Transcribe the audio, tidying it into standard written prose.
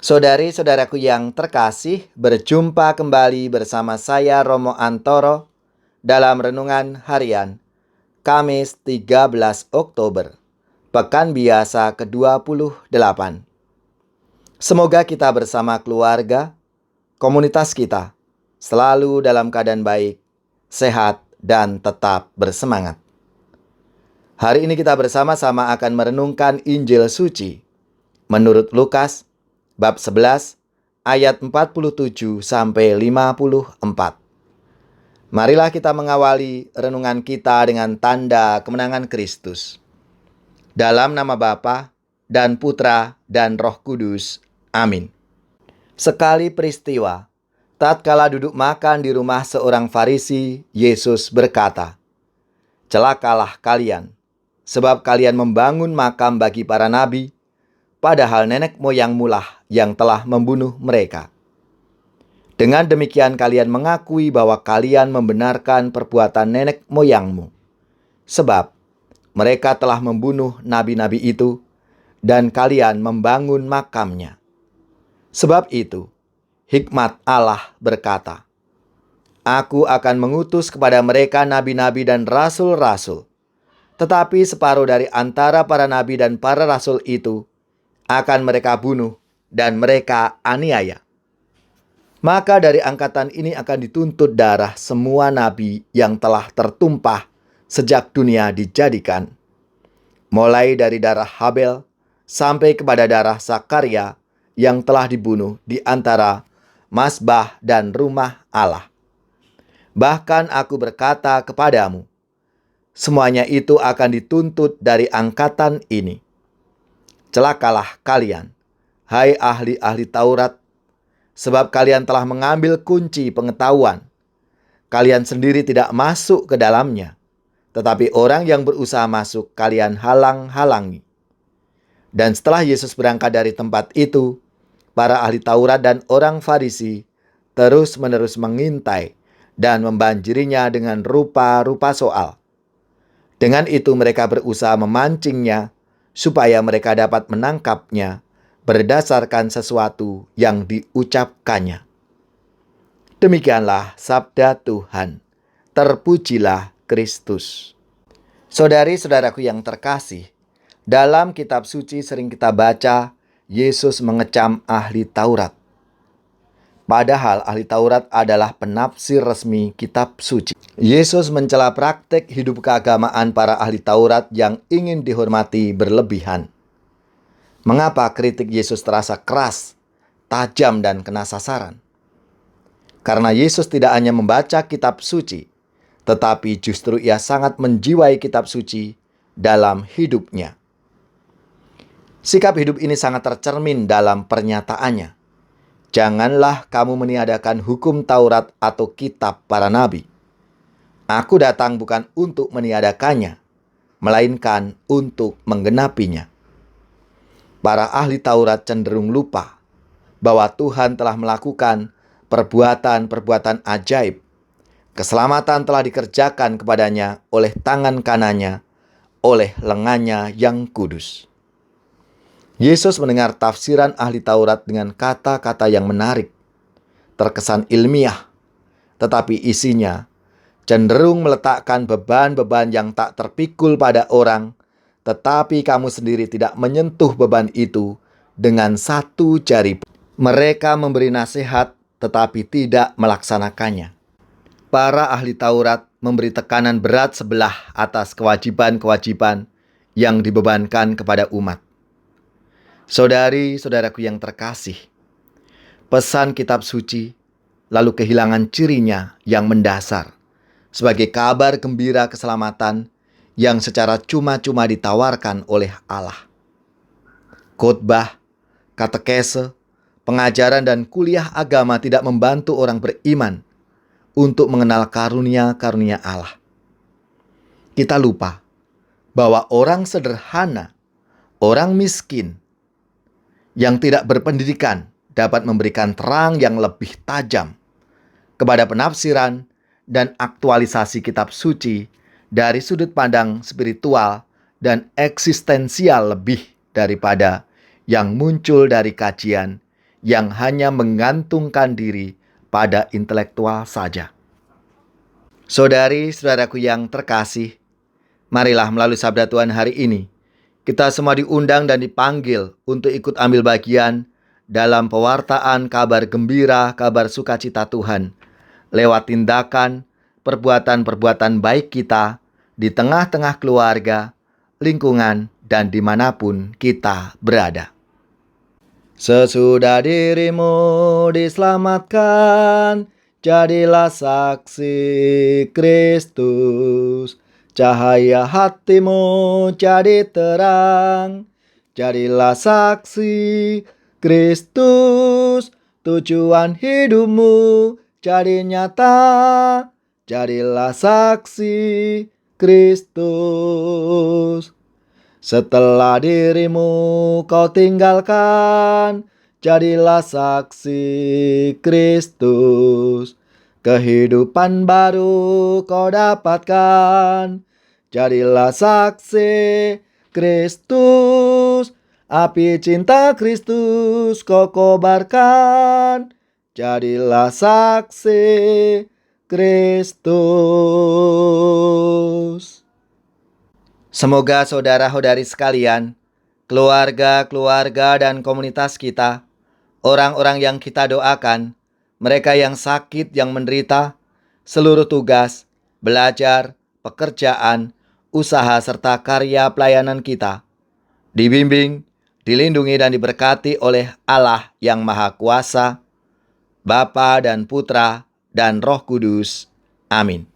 Saudari-saudaraku yang terkasih, berjumpa kembali bersama saya Romo Antoro dalam Renungan Harian Kamis 13 Oktober, Pekan Biasa ke-28. Semoga kita bersama keluarga, komunitas kita, selalu dalam keadaan baik, sehat, dan tetap bersemangat. Hari ini kita bersama-sama akan merenungkan Injil Suci menurut Lukas bab 11 ayat 47 sampai 54. Marilah kita mengawali renungan kita dengan tanda kemenangan Kristus. Dalam nama Bapa dan Putra dan Roh Kudus. Amin. Sekali peristiwa, tatkala duduk makan di rumah seorang Farisi, Yesus berkata, "Celakalah kalian, sebab kalian membangun makam bagi para nabi, padahal nenek moyangmu lah yang telah membunuh mereka. Dengan demikian kalian mengakui bahwa kalian membenarkan perbuatan nenek moyangmu, sebab mereka telah membunuh nabi-nabi itu, dan kalian membangun makamnya. Sebab itu, hikmat Allah berkata, Aku akan mengutus kepada mereka nabi-nabi dan rasul-rasul, tetapi separuh dari antara para nabi dan para rasul itu akan mereka bunuh dan mereka aniaya. Maka dari angkatan ini akan dituntut darah semua nabi yang telah tertumpah sejak dunia dijadikan, mulai dari darah Habel sampai kepada darah Zakaria yang telah dibunuh di antara mazbah dan rumah Allah. Bahkan aku berkata kepadamu, semuanya itu akan dituntut dari angkatan ini. Celakalah kalian, hai ahli-ahli Taurat, sebab kalian telah mengambil kunci pengetahuan. Kalian sendiri tidak masuk ke dalamnya, tetapi orang yang berusaha masuk kalian halang-halangi." Dan setelah Yesus berangkat dari tempat itu, para ahli Taurat dan orang Farisi terus-menerus mengintai dan membanjirinya dengan rupa-rupa soal. Dengan itu mereka berusaha memancingnya supaya mereka dapat menangkapnya berdasarkan sesuatu yang diucapkannya. Demikianlah sabda Tuhan. Terpujilah Kristus. Saudari-saudaraku yang terkasih, dalam kitab suci sering kita baca Yesus mengecam ahli Taurat. Padahal ahli Taurat adalah penafsir resmi kitab suci. Yesus mencela praktek hidup keagamaan para ahli Taurat yang ingin dihormati berlebihan. Mengapa kritik Yesus terasa keras, tajam, dan kena sasaran? Karena Yesus tidak hanya membaca kitab suci, tetapi justru ia sangat menjiwai kitab suci dalam hidupnya. Sikap hidup ini sangat tercermin dalam pernyataannya. Janganlah kamu meniadakan hukum Taurat atau kitab para nabi. Aku datang bukan untuk meniadakannya, melainkan untuk menggenapinya. Para ahli Taurat cenderung lupa bahwa Tuhan telah melakukan perbuatan-perbuatan ajaib. Keselamatan telah dikerjakan kepadanya oleh tangan kanannya, oleh lengannya yang kudus. Yesus mendengar tafsiran ahli Taurat dengan kata-kata yang menarik, terkesan ilmiah, tetapi isinya cenderung meletakkan beban-beban yang tak terpikul pada orang, tetapi kamu sendiri tidak menyentuh beban itu dengan satu jari. Mereka memberi nasihat, tetapi tidak melaksanakannya. Para ahli Taurat memberi tekanan berat sebelah atas kewajiban-kewajiban yang dibebankan kepada umat. Saudari-saudaraku yang terkasih, pesan kitab suci lalu kehilangan cirinya yang mendasar sebagai kabar gembira keselamatan yang secara cuma-cuma ditawarkan oleh Allah. Khotbah, katekese, pengajaran dan kuliah agama tidak membantu orang beriman untuk mengenal karunia-karunia Allah. Kita lupa bahwa orang sederhana, orang miskin, yang tidak berpendidikan dapat memberikan terang yang lebih tajam kepada penafsiran dan aktualisasi kitab suci dari sudut pandang spiritual dan eksistensial lebih daripada yang muncul dari kajian yang hanya menggantungkan diri pada intelektual saja. Saudari-saudaraku yang terkasih, marilah melalui sabda Tuhan hari ini, kita semua diundang dan dipanggil untuk ikut ambil bagian dalam pewartaan kabar gembira, kabar sukacita Tuhan, lewat tindakan, perbuatan-perbuatan baik kita di tengah-tengah keluarga, lingkungan, dan dimanapun kita berada. Sesudah dirimu diselamatkan, jadilah saksi Kristus. Cahaya hatimu jadi terang, jadilah saksi Kristus. Tujuan hidupmu jadi nyata, jadilah saksi Kristus. Setelah dirimu kau tinggalkan, jadilah saksi Kristus. Kehidupan baru kau dapatkan, jadilah saksi Kristus. Api cinta Kristus kau kobarkan, jadilah saksi Kristus. Semoga saudara-saudari sekalian, keluarga-keluarga dan komunitas kita, orang-orang yang kita doakan, mereka yang sakit, yang menderita, seluruh tugas, belajar, pekerjaan, usaha, serta karya pelayanan kita, dibimbing, dilindungi dan diberkati oleh Allah yang Maha Kuasa, Bapa dan Putra dan Roh Kudus. Amin.